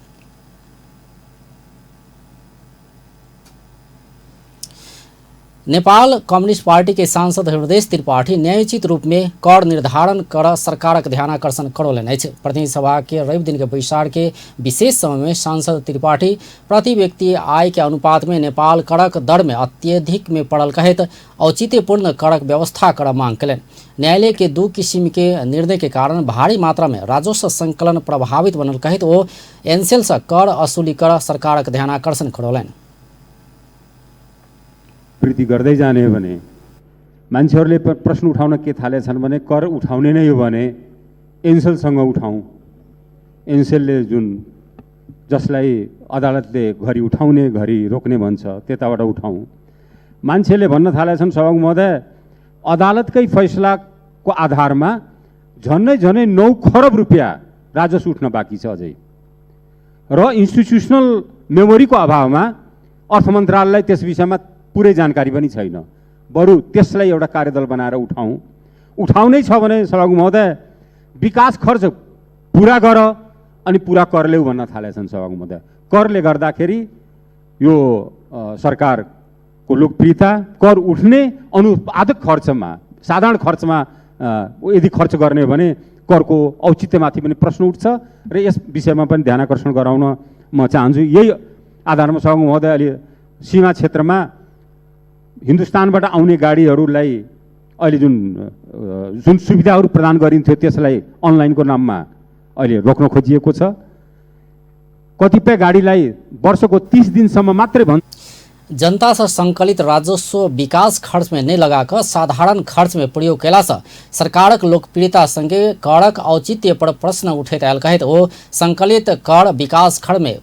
नेपाल कम्युनिस्ट पार्टी के सांसद हृदय त्रिपाठी न्यायोचित रूप में कर निर्धारण कर सरकारक ध्यानाकर्षण करौलनि अछि। प्रतिनिधि सभा के रवि दिन के बैसार के विशेष समय में सांसद त्रिपाठी प्रति व्यक्ति आय के अनुपात में नेपाल करक दर में अत्यधिक में पड़ल कहैत औचित्यपूर्ण करक व्यवस्था कर मांग कयलनि। न्यायालय के 2 किसिम के निर्णय के कारण भारी मात्रा में राजस्व संकलन प्रभावित बनल कहैत ओ एनसेल से कर असुली कर सरकारक ध्यानाकर्षण करौलनि। वृद्धि गर्दै जाने हो भने मान्छेहरूले प्रश्न उठाउन के थालेछन् भने कर उठाउने नै हो भने एनसेलसँग उठाउँ, एनसेलले जुन जसलाई अदालतले घरि उठाउने घरि रोक्ने भन्छ त्यताबाट उठाउँ। मान्छेले भन्न थालेछन् सभामुख महोदय, अदालतकै फैसलाको आधारमा झन्नै 9 खरब रुपियाँ राजस्व उठ्न बाँकी छ अझै, र इन्स्टिट्युसनल मेमोरीको अभावमा अर्थ मन्त्रालयलाई त्यस विषयमा पुरै जानकारी पनि छैन। बरु त्यसलाई एउटा कार्यदल बनाएर उठाउनै छ भने सभामुख महोदय विकास खर्च पुरा गर अनि पुरा कर लेऊ भन्न थालेछन् सभामुख महोदय। करले गर्दाखेरि यो सरकारको लोकप्रियता, कर उठ्ने अनुपादक खर्चमा, साधारण खर्चमा यदि खर्च गर्ने हो भने करको औचित्यमाथि पनि प्रश्न उठ्छ र यस विषयमा पनि ध्यानाकर्षण गराउन म चाहन्छु। यही आधारमा सभामुख महोदय अहिले सीमा क्षेत्रमा हिन्दुस्तानबाट आउने गाडीहरूलाई अहिले जुन सुविधाहरू प्रदान गरिन्थ्यो त्यसलाई अनलाइनको नाममा अहिले रोक्न खोजिएको छ। कतिपय गाडीलाई वर्षको 30 दिनसम्म मात्रै जनता से संकलित राजस्व विकास खर्च में नहीं लगाकर साधारण खर्च में प्रयोग कैला से सरकारक लोकप्रियता संगे करक औचित्य पर प्रश्न उठैत आयल कहैत ओ संकलित कर विकास खर्च में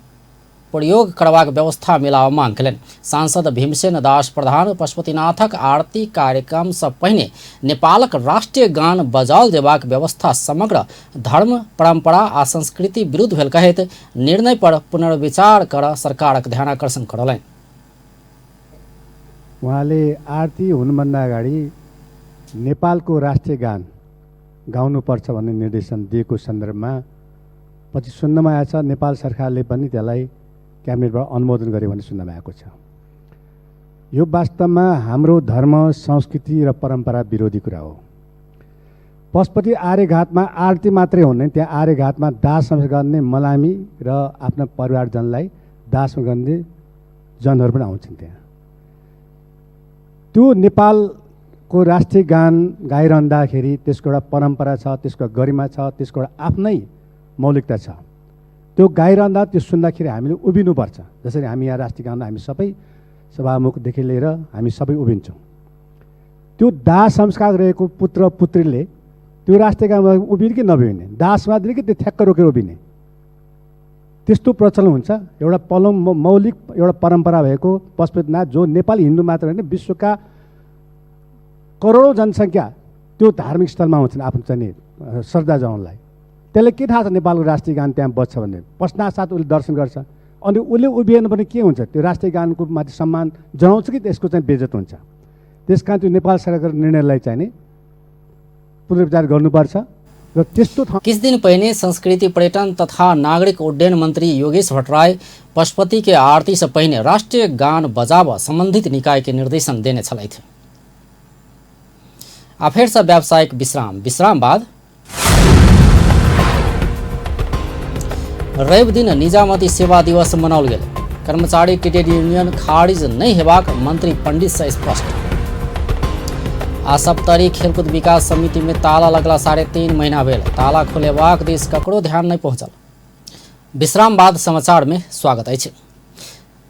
प्रयोग करबाक व्यवस्था मिलाव मांग कयलनि। सांसद भीमसेन दास प्रधान पशुपतिनाथक आरती कार्यक्रम से पहिने नेपालक राष्ट्रीय गान बजाओल देबाक व्यवस्था समग्र धर्म परंपरा आ संस्कृति विरुद्ध भेल कहैत निर्णय पर पुनर्विचार कर सरकारक ध्यानाकर्षण करौलनि। उहाँले आरती हुनुभन्दा अगाडि नेपालको राष्ट्रिय गान गाउनुपर्छ भन्ने निर्देशन दिएको सन्दर्भमा पछि सुन्नमा आएछ नेपाल सरकारले पनि त्यसलाई क्याबिनेटबाट अनुमोदन गर्यो भन्ने सुन्नमा आएको छ। यो वास्तवमा हाम्रो धर्म संस्कृति र परम्परा विरोधी कुरा हो। पशुपति आर्यघाटमा आरती मात्रै हुने, त्यहाँ आर्यघाटमा दाह संस्कार गर्ने मलामी र आफ्ना परिवारजनलाई दाह संस्कार गर्ने जनहरू पनि आउँछन्। त्यहाँ त्यो नेपालको राष्ट्रिय गान गाइरहँदाखेरि त्यसको एउटा परम्परा छ, त्यसको गरिमा छ, त्यसको एउटा आफ्नै मौलिकता छ। त्यो गाइरहँदा त्यो सुन्दाखेरि हामीले उभिनुपर्छ। जसरी हामी यहाँ राष्ट्रिय गान हामी सबै सभामुखदेखि लिएर हामी सबै उभिन्छौँ। त्यो दाह संस्कार रहेको पुत्र पुत्रीले त्यो राष्ट्रिय गानमा उभिने कि नभिने, दाह संस्कार दिने कि त्यो ठ्याक्क रोकेर उभिने, त्यस्तो प्रचलन हुन्छ। एउटा मौलिक एउटा परम्परा भएको पशुपतिनाथ जो नेपाली हिन्दू मात्र होइन विश्वका करोडौँ जनसङ्ख्या त्यो धार्मिक स्थलमा हुन्छन् आफ्नो चाहिँ श्रद्धा जनाउनलाई। त्यसले के थाहा छ नेपालको राष्ट्रिय गान त्यहाँ बज्छ भन्ने, पश्चात साथ उसले दर्शन गर्छ। अनि उसले उभिएन भने के हुन्छ, त्यो राष्ट्रिय गानको माथि सम्मान जनाउँछ कि त्यसको चाहिँ बेइज्जत हुन्छ। त्यस कारण त्यो नेपाल सरकारको निर्णयलाई चाहिँ नि पुनर्विचार गर्नुपर्छ। र त्यस्तो किस दिन पहले संस्कृति पर्यटन तथा नागरिक उड्डयन मंत्री योगेश भट्टराय पशुपति के आरती से पहले राष्ट्रीय गान बजाव संबंधित निकाय के निर्देशन देने छले थे। फिर से व्यावसायिक विश्राम बाद रवि दिन निजामती सेवा दिवस मनाओल गेल। कर्मचारी ट्रेड यूनियन खारिज नहीं हेबाक मंत्री पंडित से स्पष्ट। आ सप्तरी खेलकूद विकास समिति में ताला लगला 3.5 महीना भेल, ताला खोलेबाक दिस ककरो ध्यान नहीं पहुँचल। विश्राम बाद समाचार में स्वागत अछि।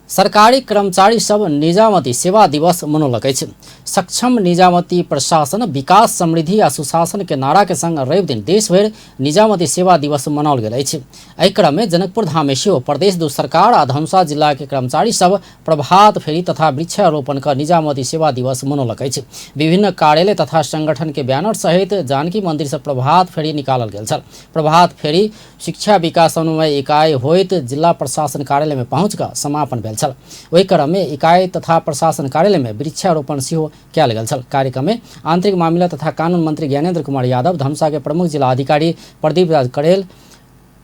सरकारी कर्मचारी सब निजामती सेवा दिवस मनौलक अछि। सक्षम निजामती प्रशासन विकास समृद्धि आ सुशासन के नारा के संग रवि दिन देश भर निजामती सेवा दिवस मनाओल गेल अछि। एहि क्रम में जनकपुर धाम में सेहो प्रदेश दू सरकार आ धनुषा जिला के कर्मचारी सब प्रभात फेरी तथा वृक्षारोपण का निजामती सेवा दिवस मनौलक अछि। विभिन्न कार्यालय तथा संगठन के बैनर सहित जानकी मंदिर से प्रभात फेरी निकालल गेल छल। प्रभात फेरी शिक्षा विकास समन्वय इकाई होइत जिला प्रशासन कार्यालय में पहुँच कऽ समापन भेल छल। वही क्रम में इकाई तथा प्रशासन कार्यालय में वृक्षारोपण सेहो कयल गेल छल। कार्यक्रम में आंतरिक मामला तथा कानून मंत्री ज्ञानेन्द्र कुमार यादव, धनुषा के प्रमुख जिला अधिकारी प्रदीप राज करेल,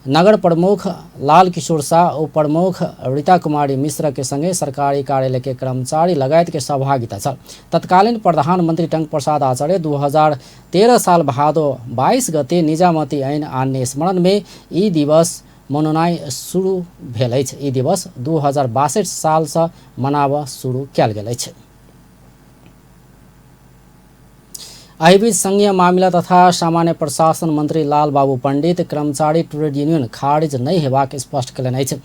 नगर प्रमुख लाल किशोर शाह, उप प्रमुख रीता कुमारी मिश्र के संगे सरकारी कार्यालय के कर्मचारी लगायत के सहभागिता छल। तत्कालीन प्रधानमंत्री टंक प्रसाद आचार्य 2013 साल भादो 22 गते निजामती ऐन आन्ने स्मरण में ई दिवस मनोनाय शुरू भेल अछि। ई दिवस 2062 साल से मनाब शुरू कयल गेल अछि। एहि बीच संघीय मामला तथा सामान्य प्रशासन मंत्री लाल बाबू पंडित कर्मचारी ट्रेड यूनियन खारिज नहीं हेबाक स्पष्ट कयलनि अछि।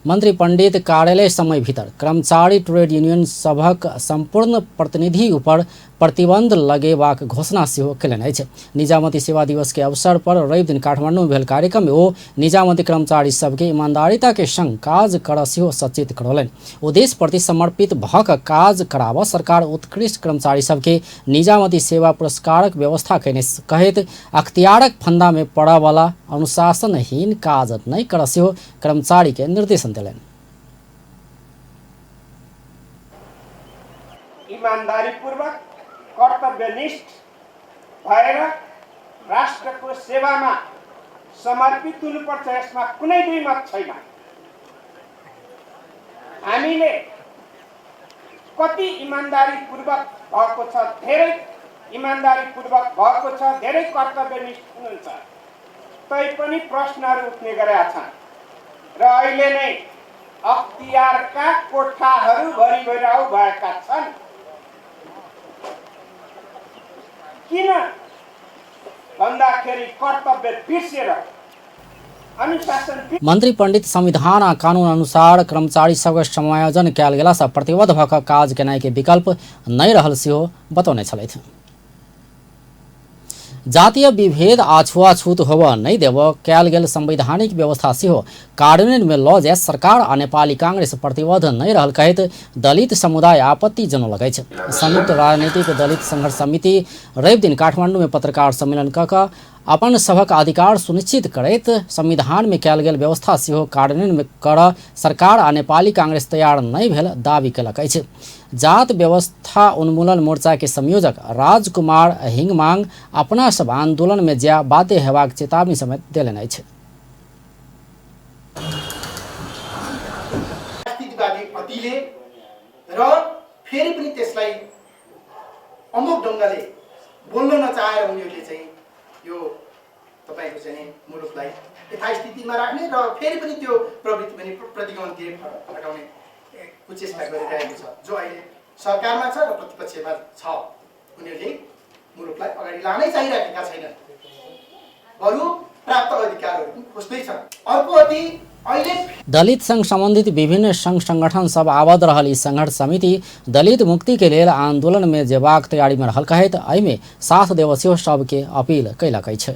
मंत्री पंडित कार्यालय समय भीतर कर्मचारी ट्रेड यूनियन सभक संपूर्ण प्रतिनिधि ऊपर प्रतिबंध लगेबाक घोषणा सेहो कयलनि अछि। निजामती सेवा दिवस के अवसर पर रवि दिन काठमांडू में भेल कार्यक्रम में ओ निजामती कर्मचारी सबके ईमानदारिता के संग काज करऽ सेहो सचेत करौलनि। उद्देश्य प्रति समर्पित भऽ कऽ काज कराबऽ सरकार उत्कृष्ट कर्मचारी सबके निजामती सेवा पुरस्कारक व्यवस्था कयने कहैत अख्तियारक फंदा में पड़ऽ वाला अनुशासनहीन काज नहीं करऽ सेहो कर्मचारी के निर्देशन देलनि। ईमानदारीपूर्वक कर्तव्यनिष्ठ भएर राष्ट्रको सेवामा समर्पित हुनुपर्छ, यसमा कुनै दुई मत छैन। हामीले कति ईमानदारीपूर्वक भएको छ, धेरै ईमानदारीपूर्वक भएको छ, धेरै कर्तव्यनिष्ठ हुनुहुन्छ, तैपनि प्रश्नहरू उठ्ने गरेका छन् र अहिले नै अख्तियारका कोठाहरू भरिभराउ भएका छन्। किन भन्दाखेरि कर्तव्य बिर्सेर अनुशासन मन्त्री पण्डित संविधान आ कानून अनुसार कर्मचारी सबके समायोजन कयल गेलासँ प्रतिबद्ध भऽ कऽ काज केनाइ के विकल्प नहि रहल सेहो बतौने छलथि। जातीय विभेद आ छुआछूत होबऽ नहि देबऽ कयल गेल संवैधानिक व्यवस्था सेहो कार्यान्वयन में लऽ जाय सरकार आ नेपाली कांग्रेस प्रतिबद्ध नहि रहल कहैत दलित समुदाय आपत्ति जनौलक अछि। संयुक्त राजनीतिक दलित संघर्ष समिति रवि दिन काठमांडू में पत्रकार सम्मेलन कऽ कऽ अपन सभक अधिकार सुनिश्चित करैत संविधान में कयल गेल व्यवस्था सेहो कार्यान्वयन में करऽ सरकार आ नेपाली कांग्रेस तैयार नहि भेल दावी कयलक अछि। जात व्यवस्था उन्मूलन मोर्चा के संयोजक राजकुमार हिंगमांग अपना सब आंदोलन में जाय बाध्य हेबाक चेतावनी समेत देलनि अछि। र फेरि पनि त्यसलाई अमुक ढङ्गले बोल्न नचाहेर उनीहरूले चाहिँ यो तपाईको चाहिँ मुलुकलाई यथास्थितिमा राख्ने र फेरि पनि त्यो प्रवृत्ति पनि प्रतिगमनतिर हटाउने कुचेष्टा गरिरहेको छ जो अहिले सरकारमा छ र प्रतिपक्षमा छ। उनीहरूले मुलुकलाई अगाडि लानै चाहिरहेका छैनन्, बरु प्राप्त अधिकारहरू पनि खोज्दैछन्। अर्को अति दलित संघ संबंधित विभिन्न संघ संगठन सब आबद्ध रहल ई संघर्ष समिति दलित मुक्ति के लेल आंदोलन में जेबाक तैयारी में रहल कहैत एहिमे साथ देवसियो सबके अपील कयलक अछि।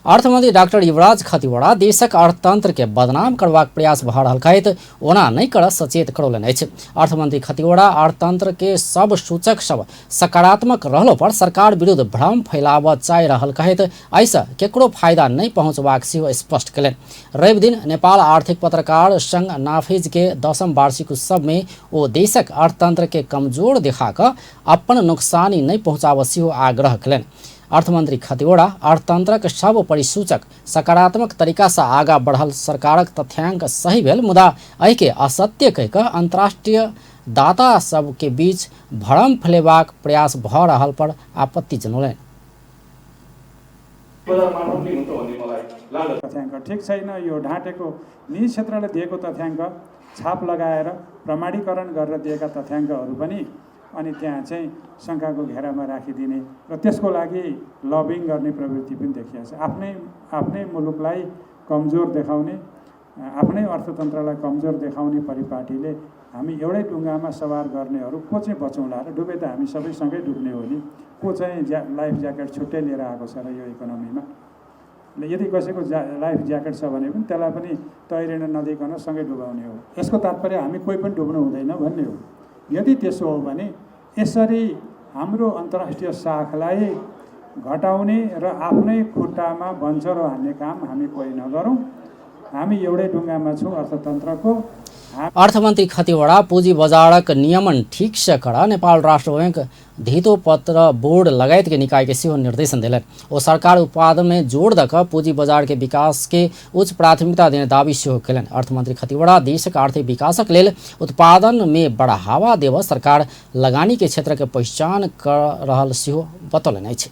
अर्थमंत्री डॉक्टर युवराज खतिवड़ा देशक अर्थतंत्र के बदनाम करबाक प्रयास भऽ रहल कहैत ओना नहि करऽ सचेत करौलनि अछि। अर्थमंत्री खतिवड़ा अर्थतंत्र के सब सूचक सब सकारात्मक रहलो पर सरकार विरुद्ध भ्रम फैलाबऽ चाहि रहल कहैत एहिसँ केकरो फायदा नहि पहुँचबाक सेहो स्पष्ट कयलनि। रवि दिन नेपाल आर्थिक पत्रकार संघ नाफिज के 10म वार्षिक उत्सव में ओ देशक अर्थतंत्र के कमजोर देखा कऽ अपन नुकसानी नहि पहुँचाबऽ सेहो आग्रह कयलनि। अर्थमंत्री खतिवड़ा अर्थतंत्रक सब परिसूचक सकारात्मक तरीका से आगा बढ़ल सरकारक तथ्यांक सही भेल मुदा एहि के असत्य कहि कऽ अंतर्राष्ट्रीय दाता सब के बीच भ्रम फैलेबाक प्रयास भऽ रहल पर आपत्ति जनौलनि। तथ्याङ्क ठिक छैन। यो ढाँटेको निजी क्षेत्रले दिएको तथ्याङ्क छाप लगाएर प्रमाणीकरण गरेर दिएका तथ्याङ्कहरू पनि अनि त्यहाँ चाहिँ शङ्काको घेरामा राखिदिने र त्यसको लागि लबिङ गर्ने प्रवृत्ति पनि देखिएको छ। आफ्नै मुलुकलाई कमजोर देखाउने, आफ्नै अर्थतन्त्रलाई कमजोर देखाउने परिपाटीले हामी एउटै डुङ्गामा सवार गर्नेहरू को चाहिँ बचौँला र डुबे त हामी सबैसँगै डुब्ने हो नि। को चाहिँ लाइफ ज्याकेट छुट्टै लिएर आएको छ र यो इकोनोमीमा यदि कसैको लाइफ ज्याकेट छ भने पनि त्यसलाई पनि तैरिन नदिकन सँगै डुबाउने हो। यसको तात्पर्य हामी कोही पनि डुब्नु हुँदैन भन्ने हो। यदि त्यसो हो भने यसरी हाम्रो अन्तर्राष्ट्रिय शाखलाई घटाउने र आफ्नै खुट्टामा बन्चरो हान्ने काम हामी कोही नगरौँ। हामी एउटै ढुङ्गामा छौँ अर्थतन्त्रको। अर्थमन्त्री खतिवड़ा पूंजी बजारक नियमन ठीक से कर नेपाल राष्ट्र बैंक धितो पत्र बोर्ड लगायत के निकाय के सेहो निर्देशन दिलनि। ओ सरकार उत्पादन में जोड़ दऽ कऽ पूंजी बाजार के विकास के उच्च प्राथमिकता देने दावी सेहो कयलनि। अर्थमंत्री खतिवड़ा देशक आर्थिक विकासक लेल उत्पादन में बढ़ावा देबऽ सरकार लगानी के क्षेत्र के पहचान कर रहल सेहो बतौलनि अछि।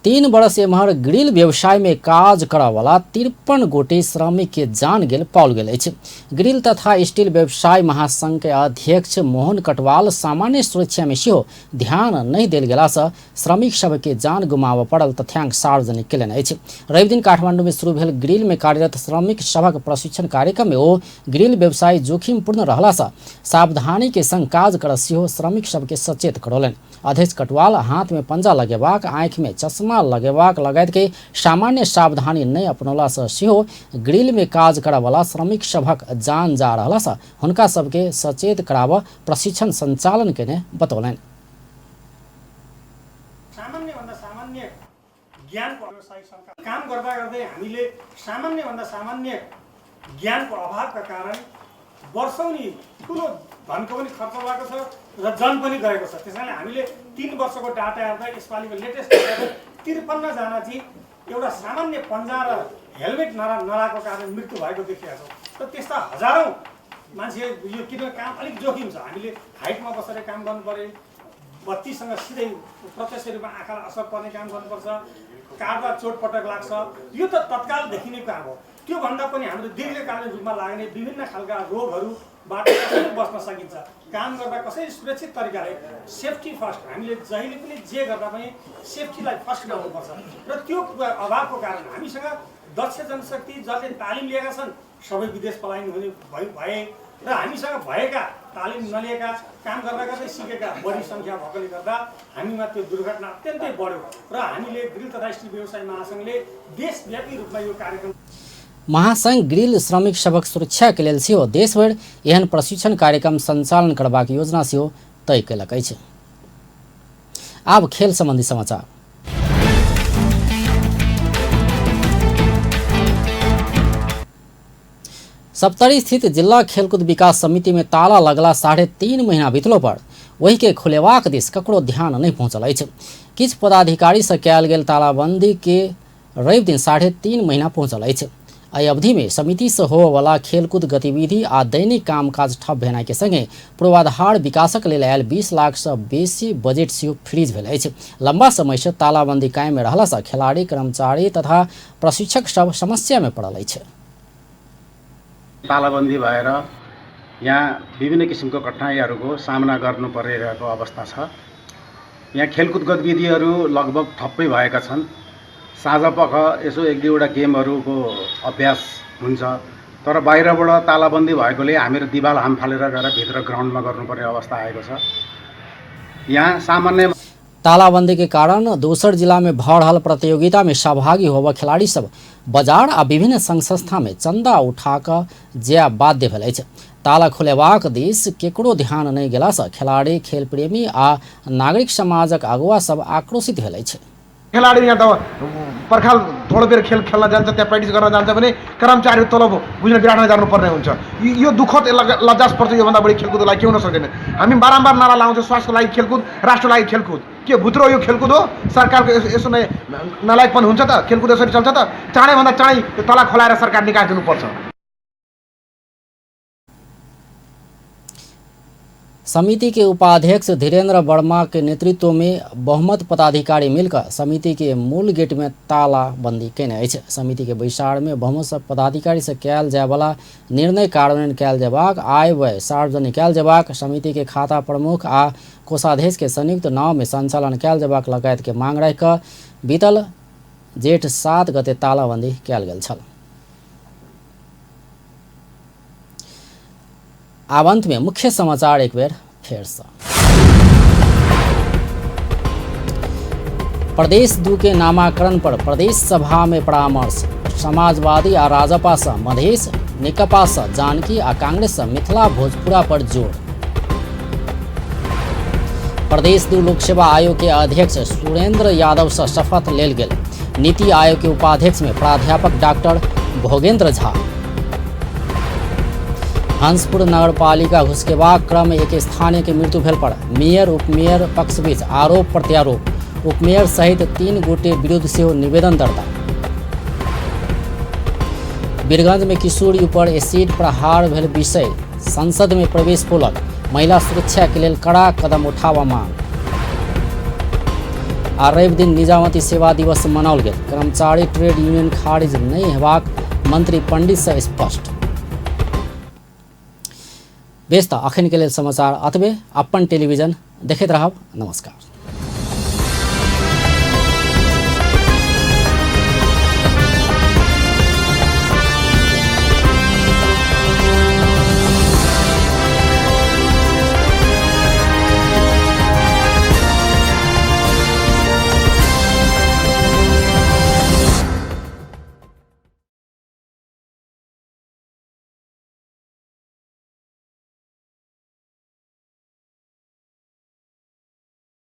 3 वर्ष एम्हर ग्रिल व्यवसाय में काज करऽ वाला 53 गोटे श्रमिक के जान गेल पाओल गेल अछि। ग्रिल तथा स्टील व्यवसाय महासंघ के अध्यक्ष मोहन कटवाल सामान्य सुरक्षा में सेहो ध्यान नहीं देल गेलासँ श्रमिक सब के जान गुमाबऽ पड़ल तथ्यांक सार्वजनिक केलनि अछि। रवि दिन काठमांडू में शुरू भेल ग्रिल में कार्यरत श्रमिक सबक प्रशिक्षण कार्यक्रम में ओ ग्रिल व्यवसाय जोखिमपूर्ण रहलासँ सावधानी के संग काज करऽ सेहो श्रमिक सबके सचेत करौलनि। अध्यक्ष कटवाल हाथ में पंजा लगेबाक, आँखि में चश्मा लगेबाक लगायत के सामान्य सावधानी नहीं अपनौलासँ सेहो ग्रिल में काज करऽ वाला श्रमिक सबक जान जा रहलासँ हुनका सबके सचेत कराबऽ प्रशिक्षण संचालन केने बतौलनि। सामान्यभन्दा सामान्य ज्ञानको व्यवसायिक काम गर्दा गर्दै हामीले सामान्यभन्दा सामान्य ज्ञानको अभावका कारण वर्षौं नि ठुलो धनको पनि खर्च भएको छ र जन पनि गएको छ। त्यसैले हामीले 3 वर्षको डाटा हेर्दा यसपालिको लेटेस्ट डाटा 53 जना चाहिँ एउटा सामान्य पन्जा र हेलमेट नलाएको कारण मृत्यु भएको देखिएको छ। र त्यस्ता हजारौं मान्छे यो किनभने काम अलिक जोखिम छ। हामीले हाइटमा बसेर काम गर्नु पर्यो, बत्तीसँग सिधै प्रत्यक्ष रूपमा आँखालाई असर पर्ने काम गर्नुपर्छ, काँडमा चोटपटक लाग्छ, यो त तत्काल देखिने काम हो। त्यो भन्दा पनि हाम्रो दीर्घकालीन रूपमा लाग्ने विभिन्न खालका रोगहरू कसरी बस्न सकिन्छ, काम गर्दा कसरी सुरक्षित तरिकाले सेफ्टी फर्स्ट, हामीले जहिले पनि जे गर्दा पनि सेफ्टीलाई फर्स्ट ल्याउनुपर्छ र त्यो अभावको कारण हामीसँग दक्ष जनशक्ति जसले तालिम लिएका छन् सबै विदेश पलायन हुने भए र हामीसँग भएका तालिम नलिएका काम गर्दा गर्दै सिकेका बढी सङ्ख्या भएकोले गर्दा हामीमा त्यो दुर्घटना अत्यन्तै बढ्यो र हामीले ग्रिल तथा स्टिल व्यवसाय महासङ्घले देशव्यापी रूपमा यो कार्यक्रम महासंघ ग्रिल श्रमिक सबक सुरक्षा के लेल सेहो देशभर एहन प्रशिक्षण कार्यक्रम संचालन करबाक योजना सेहो तय कयलक अछि। आब खेल संबंधी समाचार। सप्तरी स्थित जिला खेलकूद विकास समिति में ताला लगला 3.5 महीना बीतलो पर वही के खुलेबाक दिस ककरो ध्यान नहीं पहुंचल अछि। किछ पदाधिकारी से कयल गेल तालाबंदी के रवि दिन 3.5 महीना पहुंचल अछि। एहि अवधि में समिति से होबवला खेलकूद गतिविधि आ दैनिक कामकाज ठप भेनाइ के संगे पूर्वाधार विकासक लेल आयल 20 लाख से बेसी बजेट सेहो फ्रीज भेल अछि। लंबा समय से तालाबंदी कायम में रहला से खिलाड़ी, कर्मचारी तथा प्रशिक्षक सब समस्या में पड़ल अछि। तालाबन्दी भएर यहाँ विभिन्न किसिमको कठिनाइहरूको सामना गर्नु परिरहेको अवस्था छ। यहाँ खेलकुद गतिविधिहरू लगभग ठप्पै भएका छन्। साँझपख यसो एक दुईवटा गेमहरूको अभ्यास हुन्छ, तर बाहिरबाट तालाबन्दी भएकोले हामीहरू दिवाल हाम फालेर गएर भित्र ग्राउन्डमा गर्नुपर्ने अवस्था आएको छ। यहाँ सामान्य तालाबंदी के कारण दोसर जिला में भऽ रहल प्रतियोगिता में सहभागी होबऽ खिलाड़ी सब बाजार आ विभिन्न संघ संस्था में चंदा उठा कऽ जाय बाध्य भेल अछि। ताला खुलेबाक दिस केकरो ध्यान नहीं गेला से खिलाड़ी, खेल प्रेमी आ नागरिक समाजक अगुवा सब आक्रोशित भेल अछि। खेलाडी यहाँ त पर्खाल थोडो बेर खेल खेल्न जान्छ, त्यहाँ प्र्याक्टिस गर्न जान्छ भने कर्मचारी तलब बुझ्न बिराड्न जानुपर्ने हुन्छ। यो दुःखद लज्जास्पद छ। योभन्दा बढी खेलकुदलाई के हुन सक्दैन। हामी बारम्बार नारा लाउँछौँ स्वास्थ्यको लागि खेलकुद, राष्ट्रको लागि खेलकुद। के भुत्रो यो खेलकुद हो? सरकारको यसो नै नलायकपन हुन्छ त? खेलकुद यसरी चल्छ त? चाँडैभन्दा चाँडै तला खोलाएर सरकार निकालिदिनुपर्छ। समिति के उपाध्यक्ष धीरेन्द्र वर्मा के नेतृत्व में बहुमत पदाधिकारी मिलकर समिति के मूल गेट में तालाबंदी केने अछि। समिति के बैसार में बहुमत पदाधिकारी से कयल जाय वाला निर्णय कार्यान्वयन कयल जेबाक, आय व्यय सार्वजनिक कयल जेबाक, समिति के खाता प्रमुख आ कोषाध्यक्ष के संयुक्त नाम में संचालन कयल जेबाक लगायत के मांग राखि कऽ बीतल जेठ 7 गते तालाबंदी कयल गेल छल। आब अंत में मुख्य समाचार एक बेर फेर से। प्रदेश 2 के नामाकरण पर प्रदेश सभा में परामर्श। समाजवादी आ राजपा से मधेश, निकपा से जानकी आ कांग्रेस से मिथिला भोजपुरा पर जोर। प्रदेश 2 लोकसेवा आयोग के अध्यक्ष सुरेंद्र यादव से शपथ लेल गेल। नीति आयोग के उपाध्यक्ष में प्राध्यापक डॉक्टर भोगेंद्र झा। हंसपुर नगरपालिका घुसकेबाक क्रम में एक स्थानीय के मृत्यु भेल पर मेयर उपमेयर पक्ष बीच आरोप प्रत्यारोप। उपमेयर सहित 3 गोटे विरुद्ध सेहो निवेदन दर्ता। वीरगंज में किशोरी पर एसिड प्रहार भेल विषय संसद में प्रवेश पोलक। महिला सुरक्षा के लेल कड़ा कदम उठावा मांग। आ रवि दिन निजामती सेवा दिवस मनाओल गेल। कर्मचारी ट्रेड यूनियन खारिज नहीं हेबाक मंत्री पंडित से स्पष्ट। बेस्ता अखन के लेल समाचार अतबे। अपन टेलीविजन देखैत रहब। नमस्कार।